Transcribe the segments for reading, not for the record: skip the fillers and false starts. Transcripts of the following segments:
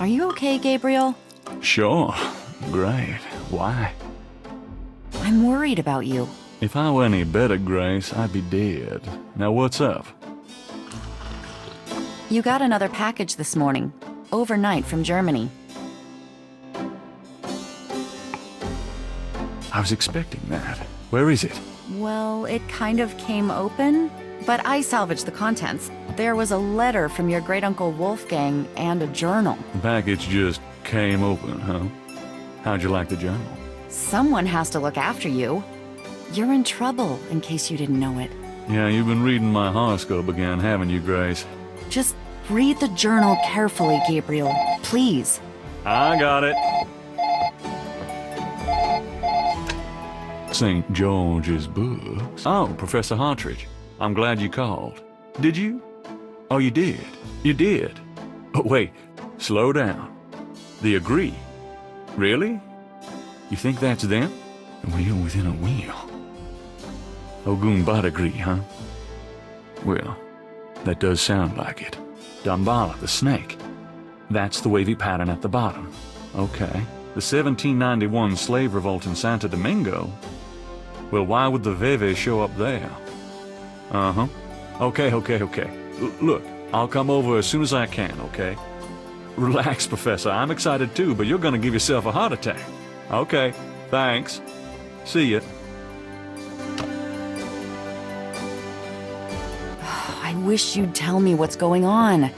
Are you okay, Gabriel? Sure. Great. Why? I'm worried about you. If I were any better, Grace, I'd be dead. Now what's up? You got another package this morning, overnight from Germany. I was expecting that. Where is it? Well, it kind of came open, but I salvaged the contents. There was a letter from your great-uncle Wolfgang and a journal. The package just came open, huh? How'd you like the journal? Someone has to look after you. You're in trouble, in case you didn't know it. Yeah, you've been reading my horoscope again, haven't you, Grace? Just read the journal carefully, Gabriel. Please. I got it. St. George's books. Oh, Professor Hartridge. I'm glad you called. Did you? Oh, you did. You did. Oh, wait. Slow down. They agree. Really? You think that's them? Well, you're within a wheel. Ogun agree, huh? Well, that does sound like it. Dambala, the snake. That's the wavy pattern at the bottom. Okay. The 1791 slave revolt in Santo Domingo? Well, why would the Veve show up there? Uh-huh. Okay. Look, I'll come over as soon as I can, okay? Relax, Professor. I'm excited too, but you're gonna give yourself a heart attack. Okay, thanks. See ya. I wish you'd tell me what's going on.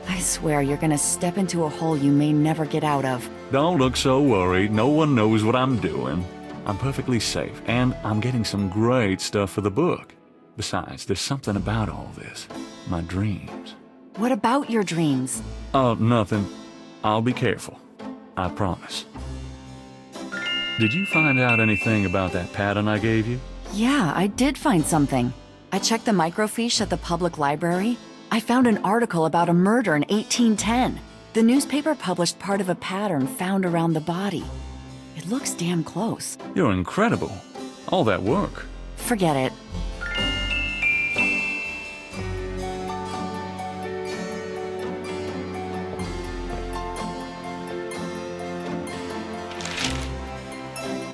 I swear you're gonna step into a hole you may never get out of. Don't look so worried. No one knows what I'm doing. I'm perfectly safe, and I'm getting some great stuff for the book. Besides, there's something about all this. My dreams. What about your dreams? Oh, nothing. I'll be careful. I promise. Did you find out anything about that pattern I gave you? Yeah, I did find something. I checked the microfiche at the public library. I found an article about a murder in 1810. The newspaper published part of a pattern found around the body. It looks damn close. You're incredible. All that work. Forget it.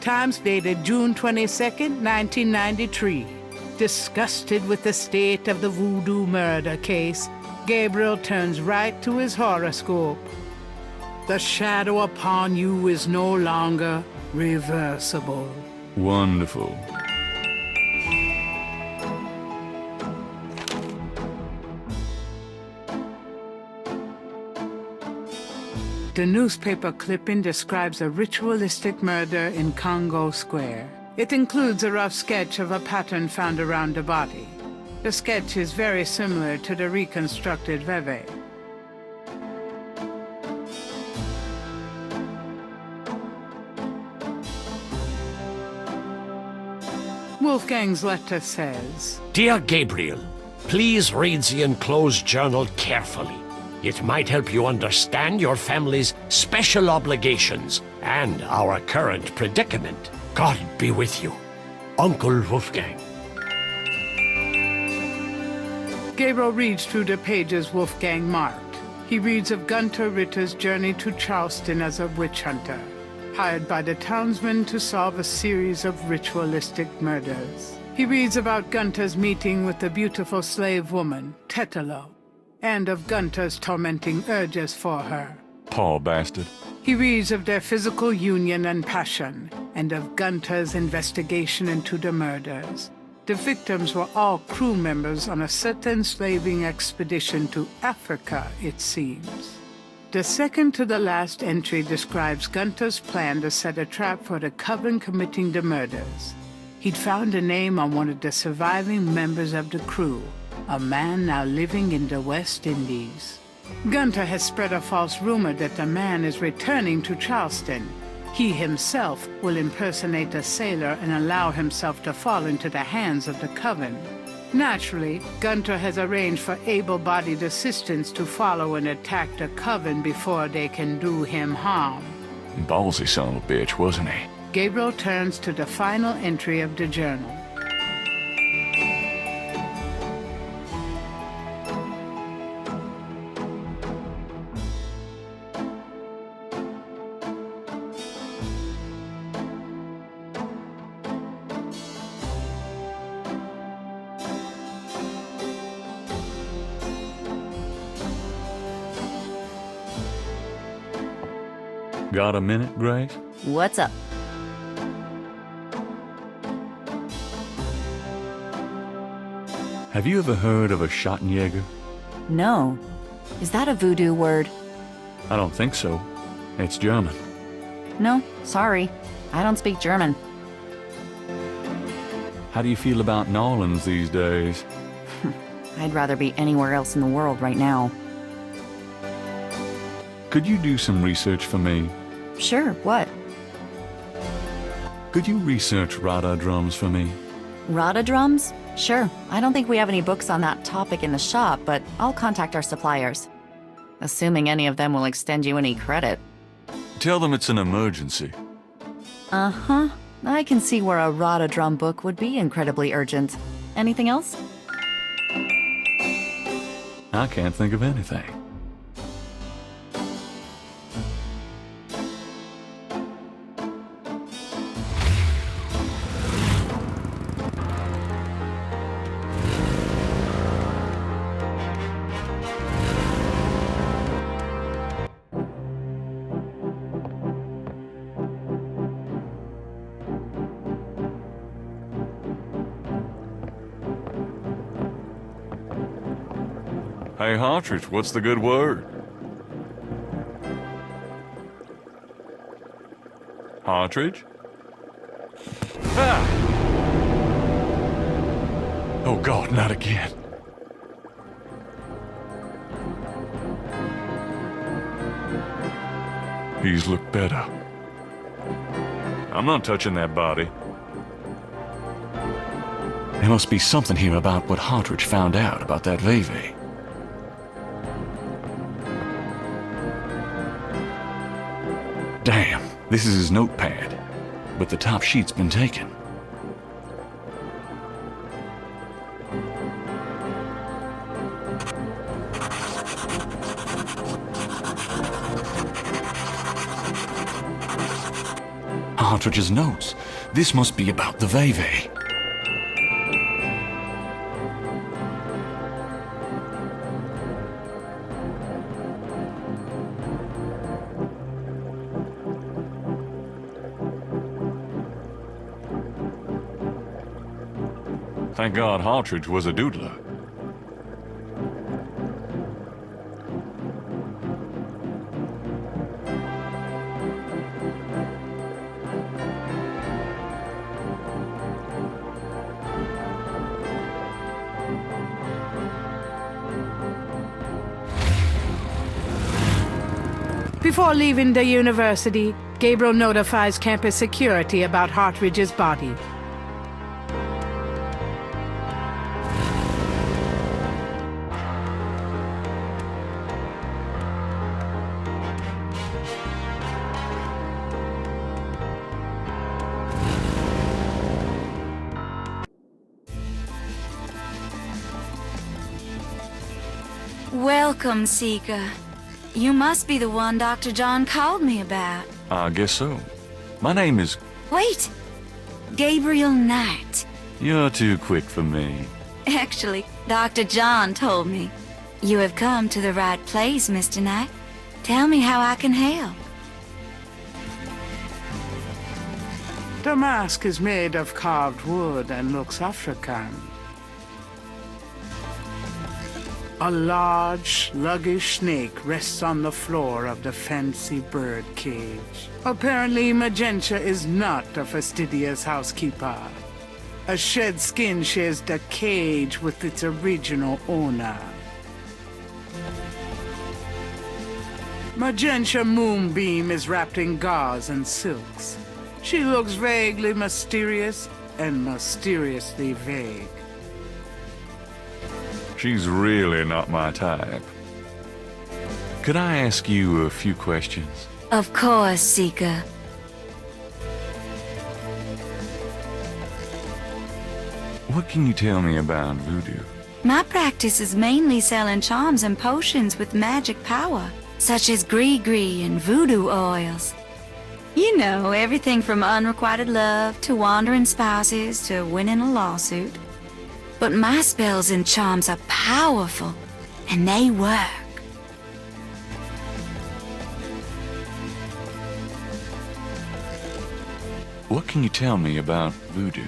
Times dated June 22nd, 1993. Disgusted with the state of the voodoo murder case, Gabriel turns right to his horoscope. The shadow upon you is no longer reversible. Wonderful. The newspaper clipping describes a ritualistic murder in Congo Square. It includes a rough sketch of a pattern found around the body. The sketch is very similar to the reconstructed Veve. Wolfgang's letter says, Dear Gabriel, please read the enclosed journal carefully. It might help you understand your family's special obligations and our current predicament. God be with you. Uncle Wolfgang. Gabriel reads through the pages Wolfgang marked. He reads of Gunter Ritter's journey to Charleston as a witch hunter, hired by the townsmen to solve a series of ritualistic murders. He reads about Gunter's meeting with the beautiful slave woman, Tetelo, and of Gunter's tormenting urges for her. Poor bastard. He reads of their physical union and passion, and of Gunter's investigation into the murders. The victims were all crew members on a certain slaving expedition to Africa, it seems. The second to the last entry describes Gunter's plan to set a trap for the coven committing the murders. He'd found a name on one of the surviving members of the crew, a man now living in the West Indies. Gunter has spread a false rumor that the man is returning to Charleston. He himself will impersonate a sailor and allow himself to fall into the hands of the coven. Naturally, Gunter has arranged for able-bodied assistants to follow and attack the coven before they can do him harm. Ballsy son of a bitch, wasn't he? Gabriel turns to the final entry of the journal. Got a minute, Grace? What's up? Have you ever heard of a Schottenjäger? No. Is that a voodoo word? I don't think so. It's German. No, sorry. I don't speak German. How do you feel about New Orleans these days? I'd rather be anywhere else in the world right now. Could you do some research for me? Sure, what? Could you research Rada drums for me? Rada drums? Sure. I don't think we have any books on that topic in the shop, but I'll contact our suppliers. Assuming any of them will extend you any credit. Tell them it's an emergency. Uh-huh. I can see where a Rada drum book would be incredibly urgent. Anything else? I can't think of anything. Hey, Hartridge, what's the good word? Hartridge? Ah! Oh, God, not again. He's looked better. I'm not touching that body. There must be something here about what Hartridge found out about that Veve. Damn, this is his notepad, but the top sheet's been taken. Hartridge's notes. This must be about the Veve. Thank God Hartridge was a doodler. Before leaving the university, Gabriel notifies campus security about Hartridge's body. Welcome, Sika. You must be the one Dr. John called me about. I guess so. My name is... Wait! Gabriel Knight. You're too quick for me. Actually, Dr. John told me. You have come to the right place, Mr. Knight. Tell me how I can help. The mask is made of carved wood and looks African. A large, sluggish snake rests on the floor of the fancy bird cage. Apparently, Magenta is not a fastidious housekeeper. A shed skin shares the cage with its original owner. Magenta Moonbeam is wrapped in gauze and silks. She looks vaguely mysterious and mysteriously vague. She's really not my type. Could I ask you a few questions? Of course, Sika. What can you tell me about voodoo? My practice is mainly selling charms and potions with magic power, such as gree-gree and voodoo oils. You know, everything from unrequited love to wandering spouses to winning a lawsuit. But my spells and charms are powerful, and they work. What can you tell me about voodoo?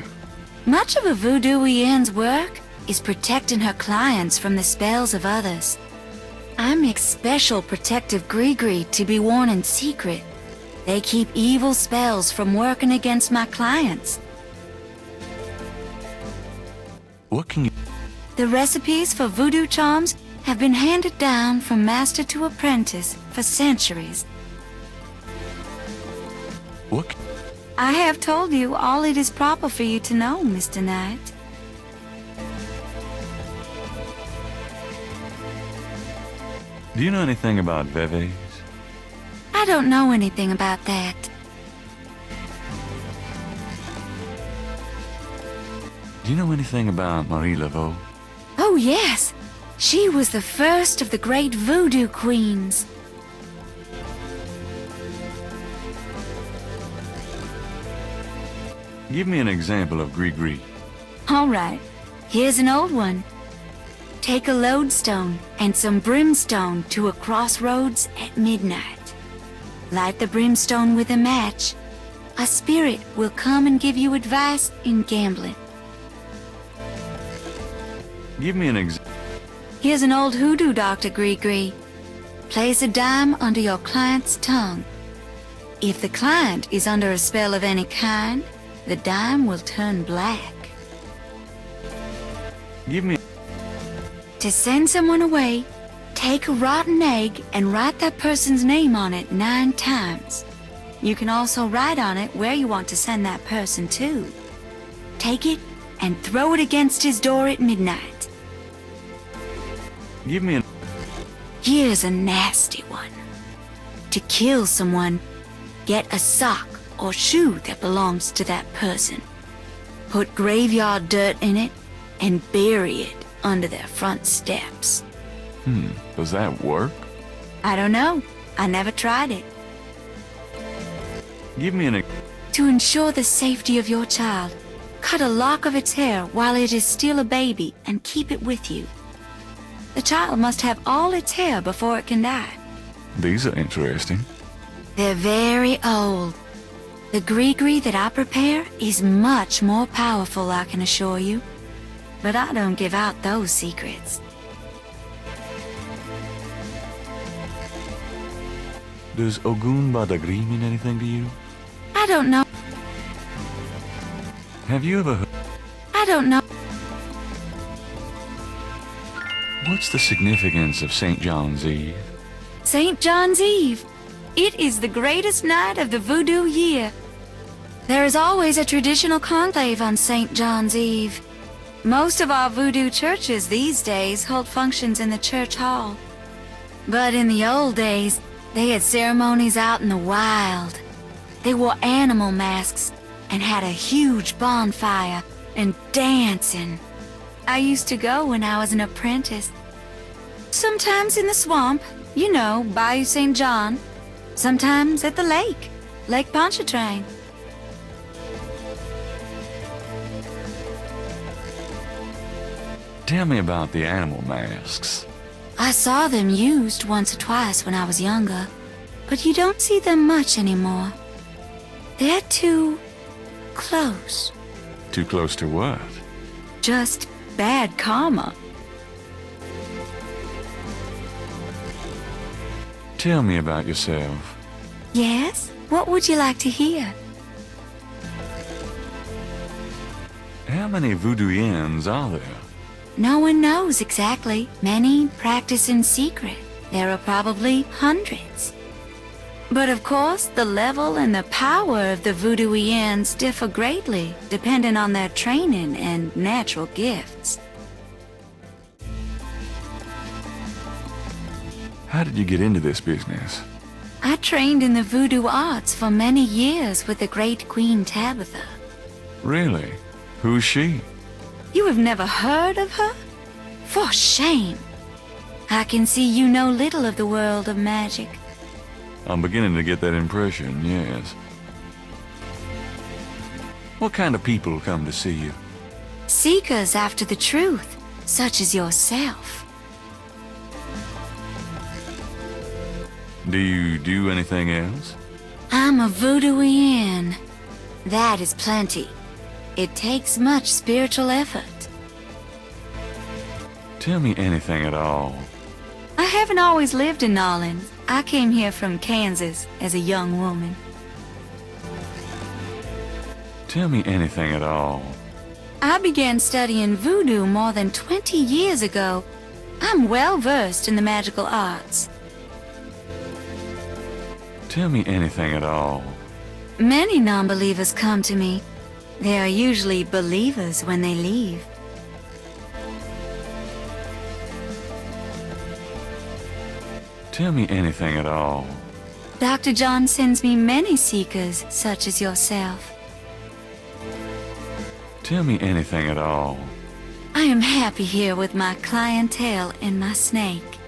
Much of a voodooienne's work is protecting her clients from the spells of others. I make special protective gree-gree to be worn in secret. They keep evil spells from working against my clients. What can you... The recipes for voodoo charms have been handed down from master to apprentice for centuries. What... I have told you all it is proper for you to know, Mr. Knight. Do you know anything about Veves? I don't know anything about that. Do you know anything about Marie Laveau? Oh, yes. She was the first of the great voodoo queens. Give me an example of gris-gris. All right, here's an old one. Take a lodestone and some brimstone to a crossroads at midnight. Light the brimstone with a match. A spirit will come and give you advice in gambling. Give me an example. Here's an old hoodoo doctor, Gree-Gree. Place a dime under your client's tongue. If the client is under a spell of any kind, the dime will turn black. Give me... To send someone away, take a rotten egg and write that person's name on it 9 times. You can also write on it where you want to send that person to. Take it and throw it against his door at midnight. Give me an... Here's a nasty one. To kill someone, get a sock or shoe that belongs to that person. Put graveyard dirt in it and bury it under their front steps. Does that work? I don't know. I never tried it. Give me an... To ensure the safety of your child, cut a lock of its hair while it is still a baby and keep it with you. The child must have all its hair before it can die. These are interesting. They're very old. The gree-gree that I prepare is much more powerful, I can assure you. But I don't give out those secrets. Does Ogun Badagri mean anything to you? I don't know. Have you ever heard... I don't know. What's the significance of St. John's Eve? St. John's Eve. It is the greatest night of the voodoo year. There is always a traditional conclave on St. John's Eve. Most of our voodoo churches these days hold functions in the church hall. But in the old days, they had ceremonies out in the wild. They wore animal masks and had a huge bonfire and dancing. I used to go when I was an apprentice. Sometimes in the swamp, you know, Bayou St. John. Sometimes at the lake, Lake Pontchartrain. Tell me about the animal masks. I saw them used once or twice when I was younger, but you don't see them much anymore. They're too close. Too close to what? Just bad karma. Tell me about yourself. Yes? What would you like to hear? How many voodooians are there? No one knows exactly. Many practice in secret. There are probably hundreds. But of course, the level and the power of the voodooians differ greatly, depending on their training and natural gifts. How did you get into this business? I trained in the voodoo arts for many years with the great Queen Tabitha. Really? Who's she? You have never heard of her? For shame! I can see you know little of the world of magic. I'm beginning to get that impression, yes. What kind of people come to see you? Seekers after the truth, such as yourself. Do you do anything else? I'm a voodooian. That is plenty. It takes much spiritual effort. Tell me anything at all. I haven't always lived in Nolens. I came here from Kansas as a young woman. Tell me anything at all. I began studying voodoo more than 20 years ago. I'm well versed in the magical arts. Tell me anything at all. Many non-believers come to me. They are usually believers when they leave. Tell me anything at all. Dr. John sends me many seekers such as yourself. Tell me anything at all. I am happy here with my clientele and my snake.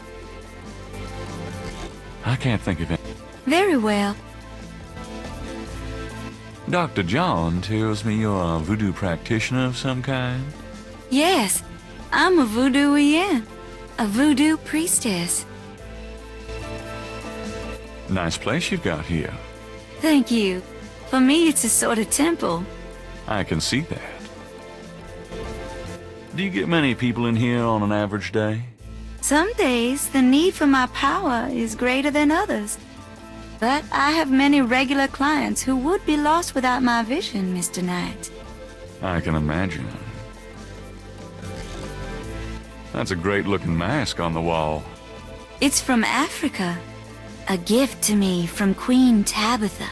I can't think of it. Very well. Dr. John tells me you're a voodoo practitioner of some kind. Yes, I'm a voodooian, a voodoo priestess. Nice place you've got here. Thank you. For me, it's a sort of temple. I can see that. Do you get many people in here on an average day? Some days, the need for my power is greater than others. But I have many regular clients who would be lost without my vision, Mr. Knight. I can imagine. That's a great-looking mask on the wall. It's from Africa. A gift to me from Queen Tabitha.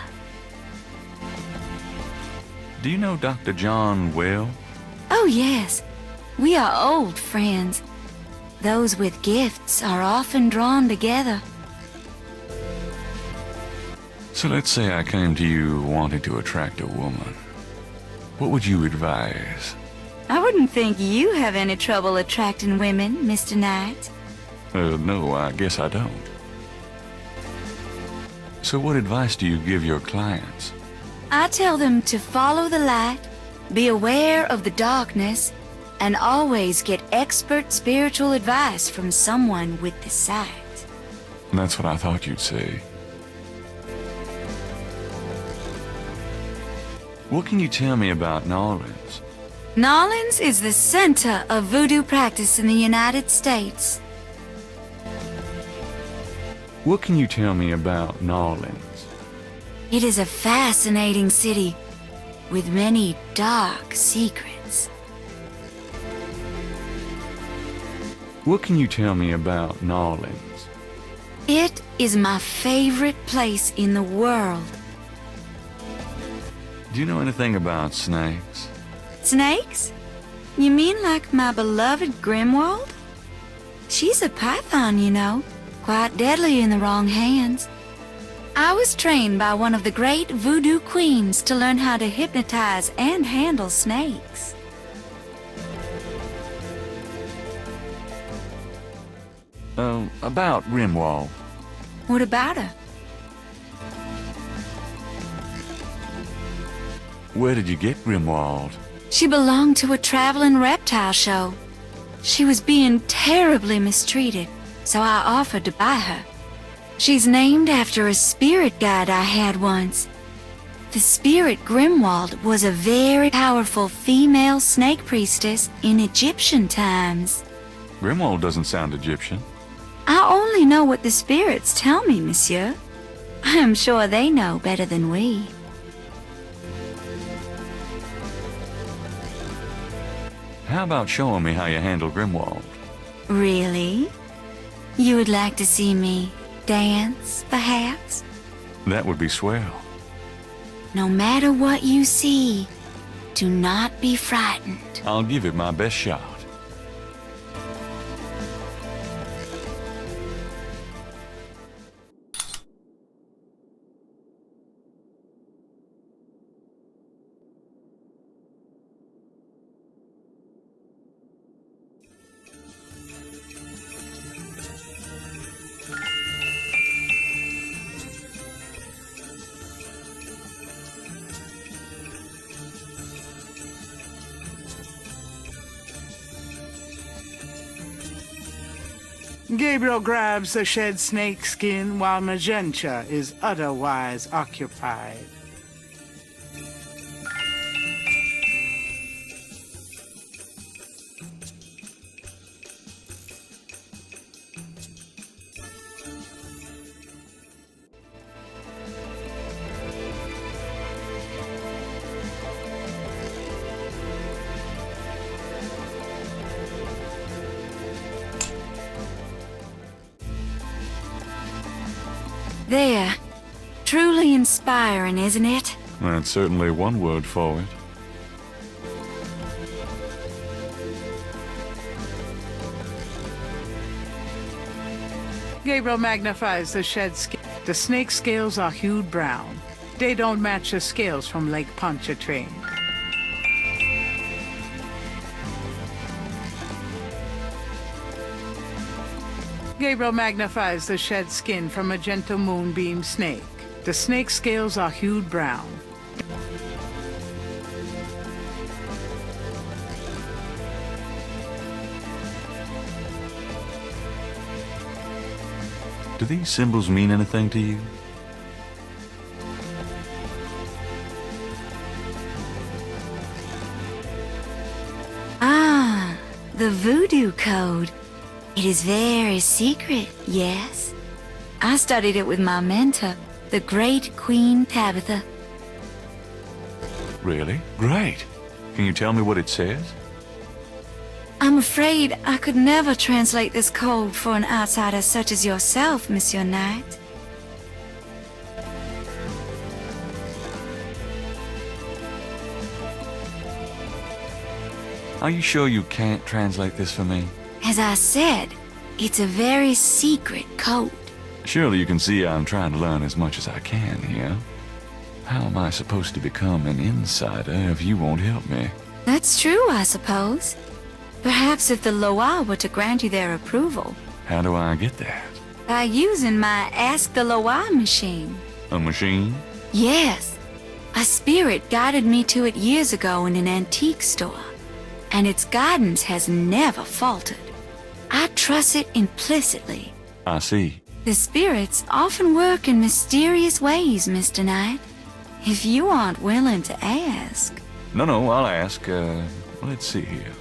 Do you know Dr. John well? Oh, yes. We are old friends. Those with gifts are often drawn together. So let's say I came to you wanting to attract a woman. What would you advise? I wouldn't think you have any trouble attracting women, Mr. Knight. No, I guess I don't. So what advice do you give your clients? I tell them to follow the light, be aware of the darkness, and always get expert spiritual advice from someone with the sight. That's what I thought you'd say. What can you tell me about Nolens? Nolens is the center of voodoo practice in the United States. What can you tell me about Nolens? It is a fascinating city with many dark secrets. What can you tell me about Nolens? It is my favorite place in the world. Do you know anything about snakes? Snakes? You mean like my beloved Grimwald? She's a python, you know, quite deadly in the wrong hands. I was trained by one of the great voodoo queens to learn how to hypnotize and handle snakes. About Grimwald. What about her? Where did you get Grimwald? She belonged to a traveling reptile show. She was being terribly mistreated, so I offered to buy her. She's named after a spirit guide I had once. The spirit Grimwald was a very powerful female snake priestess in Egyptian times. Grimwald doesn't sound Egyptian. I only know what the spirits tell me, monsieur. I am sure they know better than we. How about showing me how you handle Grimwald? Really? You would like to see me dance, perhaps? That would be swell. No matter what you see, do not be frightened. I'll give it my best shot. Gabriel grabs the shed snake skin while Magenta is otherwise occupied. There. Truly inspiring, isn't it? That's certainly one word for it. Gabriel magnifies the shed scale. The snake scales are hued brown. They don't match the scales from Lake Pontchartrain. Gabriel magnifies the shed skin from a gentle moonbeam snake. The snake scales are hued brown. Do these symbols mean anything to you? Ah, the voodoo code. It is very secret, yes. I studied it with my mentor, the great Queen Tabitha. Really? Great. Can you tell me what it says? I'm afraid I could never translate this code for an outsider such as yourself, Monsieur Knight. Are you sure you can't translate this for me? As I said, it's a very secret code. Surely you can see I'm trying to learn as much as I can here. How am I supposed to become an insider if you won't help me? That's true, I suppose. Perhaps if the Loa were to grant you their approval. How do I get that? By using my Ask the Loa machine. A machine? Yes. A spirit guided me to it years ago in an antique store. And its guidance has never faltered. I trust it implicitly. I see. The spirits often work in mysterious ways, Mr. Knight. If you aren't willing to ask. No, I'll ask. Let's see here.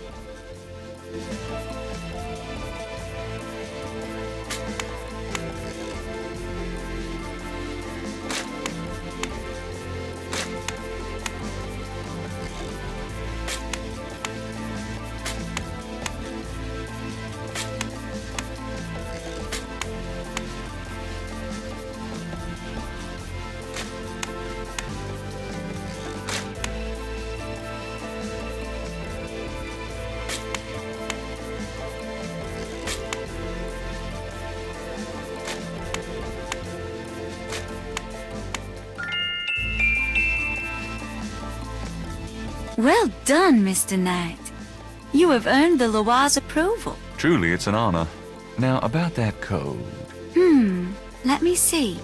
Well done, Mr. Knight. You have earned the Loa's approval. Truly, it's an honor. Now, about that code. Let me see.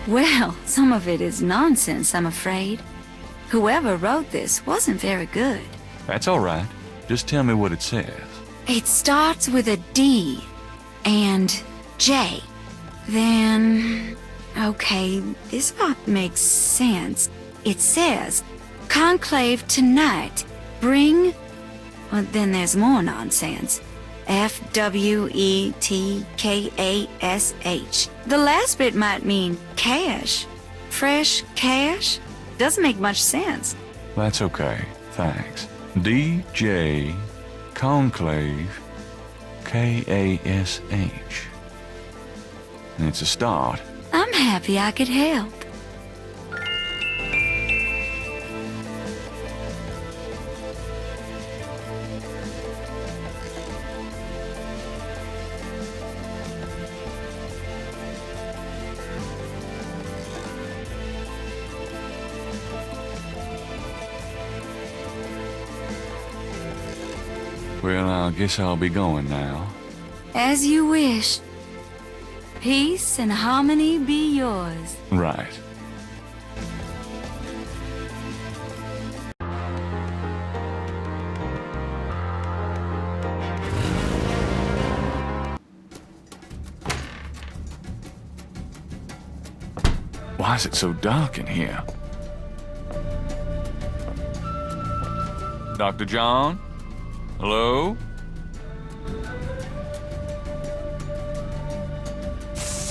Well, some of it is nonsense, I'm afraid. Whoever wrote this wasn't very good. That's all right. Just tell me what it says. It starts with a D and J. Then, okay, this part makes sense. It says, Conclave tonight, bring... Well, then there's more nonsense. F-W-E-T-K-A-S-H. The last bit might mean cash. Fresh cash? Doesn't make much sense. That's okay. Thanks. D.J. Conclave K-A-S-H. It's a start. I'm happy I could help. Well, I guess I'll be going now. As you wish. Peace and harmony be yours. Right. Why is it so dark in here? Dr. John? Hello?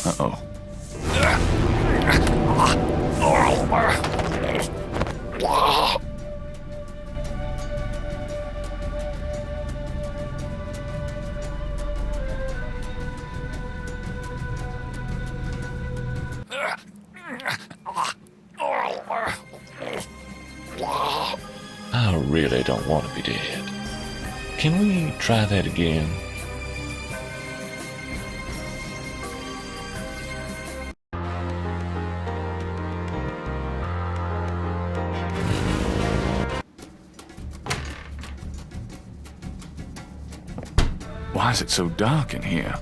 Uh-oh. I really don't want to be dead. Can we try that again? Why is it so dark in here?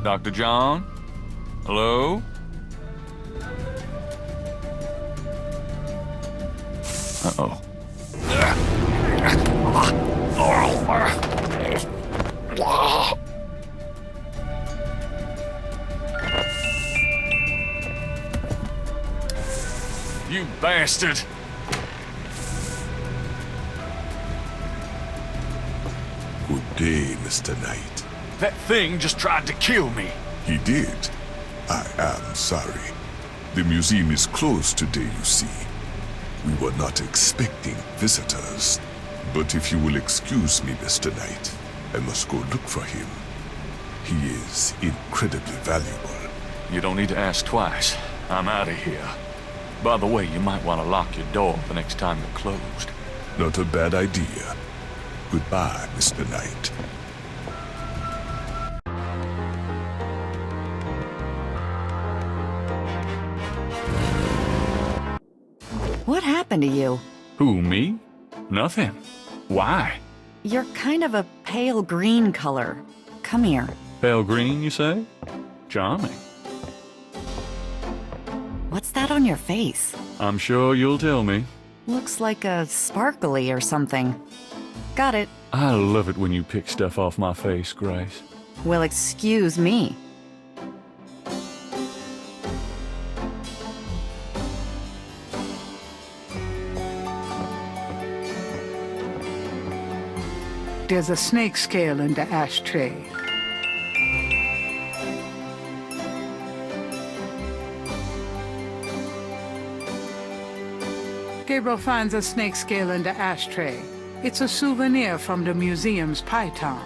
Dr. John? Hello? Uh-oh. You bastard! Good day, Mr. Knight. That thing just tried to kill me. He did. I am sorry. The museum is closed today, you see. We were not expecting visitors. But if you will excuse me, Mr. Knight, I must go look for him. He is incredibly valuable. You don't need to ask twice. I'm out of here. By the way, you might want to lock your door the next time you're closed. Not a bad idea. Goodbye, Mr. Knight. What happened to you? Who, me? Nothing. Why? You're kind of a pale green color. Come here. Pale green, you say? Charming. What's that on your face? I'm sure you'll tell me. Looks like a sparkly or something. Got it. I love it when you pick stuff off my face, Grace. Well, excuse me. There's a snake scale in the ashtray. Gabriel finds a snake scale in the ashtray. It's a souvenir from the museum's python.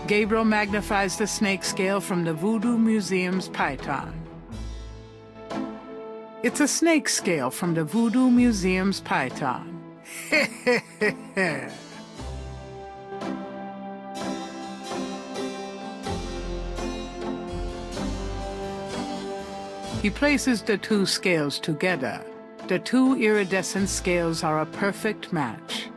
Gabriel magnifies the snake scale from the Voodoo Museum's python. It's a snake scale from the Voodoo Museum's python. He places the two scales together. The two iridescent scales are a perfect match.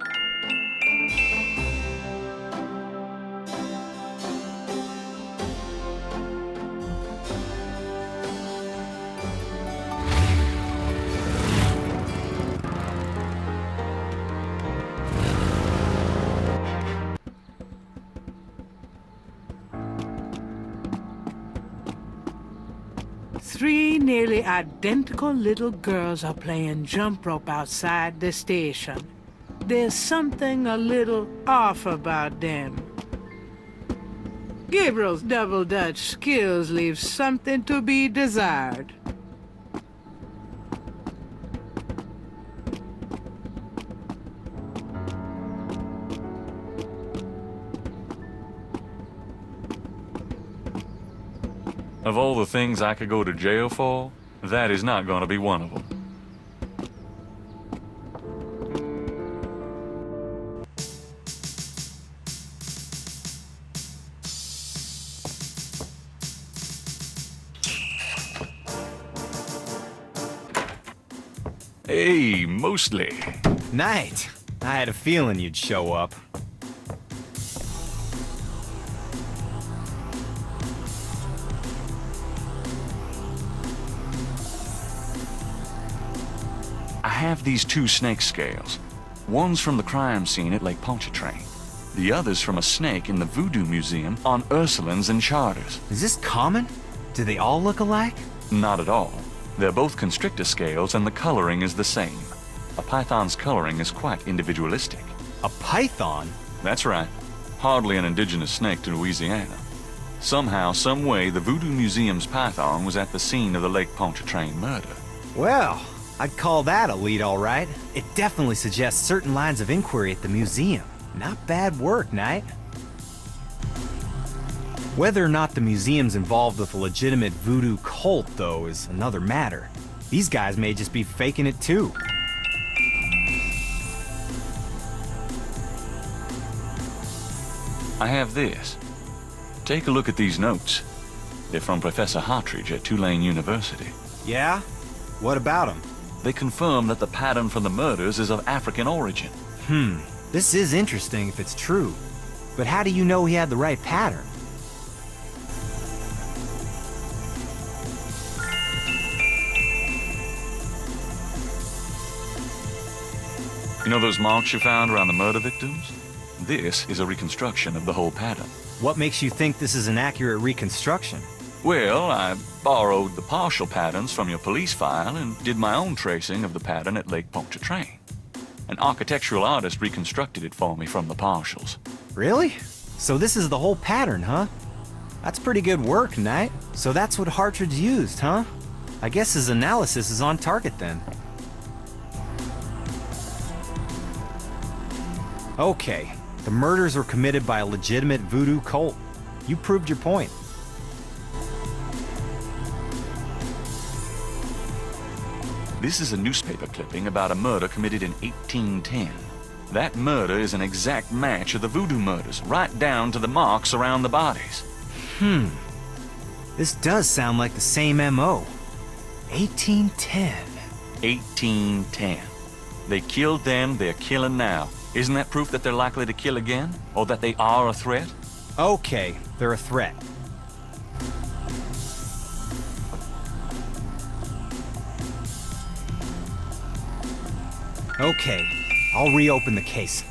Three nearly identical little girls are playing jump rope outside the station. There's something a little off about them. Gabriel's double Dutch skills leave something to be desired. Of all the things I could go to jail for, that is not going to be one of them. Hey, Mostly. Knight, I had a feeling you'd show up. I have these two snake scales. One's from the crime scene at Lake Pontchartrain. The other's from a snake in the Voodoo Museum on Ursulines and Charters. Is this common? Do they all look alike? Not at all. They're both constrictor scales and the coloring is the same. A python's coloring is quite individualistic. A python? That's right. Hardly an indigenous snake to Louisiana. Somehow, some way, the Voodoo Museum's python was at the scene of the Lake Pontchartrain murder. Well, I'd call that a lead, all right. It definitely suggests certain lines of inquiry at the museum. Not bad work, Knight. Whether or not the museum's involved with a legitimate voodoo cult, though, is another matter. These guys may just be faking it too. I have this. Take a look at these notes. They're from Professor Hartridge at Tulane University. Yeah? What about them? They confirm that the pattern for the murders is of African origin. This is interesting if it's true. But how do you know he had the right pattern? You know those marks you found around the murder victims? This is a reconstruction of the whole pattern. What makes you think this is an accurate reconstruction? Well, I borrowed the partial patterns from your police file and did my own tracing of the pattern at Lake Pontchartrain. An architectural artist reconstructed it for me from the partials. Really? So this is the whole pattern, huh? That's pretty good work, Knight. So that's what Hartridge used, huh? I guess his analysis is on target then. Okay, the murders were committed by a legitimate voodoo cult. You proved your point. This is a newspaper clipping about a murder committed in 1810. That murder is an exact match of the voodoo murders, right down to the marks around the bodies. This does sound like the same M.O. 1810. 1810. They killed then, they're killing now. Isn't that proof that they're likely to kill again? Or that they are a threat? Okay, they're a threat. Okay, I'll reopen the case.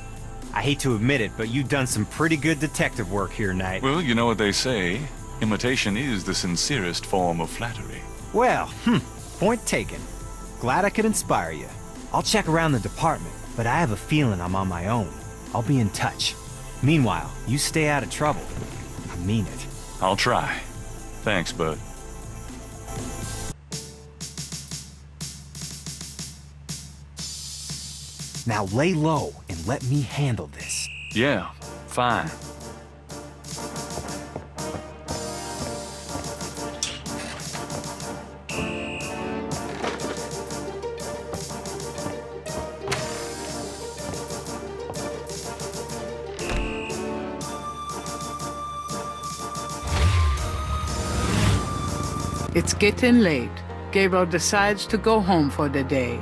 I hate to admit it, but you've done some pretty good detective work here, Knight. Well, you know what they say. Imitation is the sincerest form of flattery. Well, point taken. Glad I could inspire you. I'll check around the department, but I have a feeling I'm on my own. I'll be in touch. Meanwhile, you stay out of trouble. I mean it. I'll try. Thanks, bud. Now lay low and let me handle this. Yeah, fine. It's getting late. Gabriel decides to go home for the day.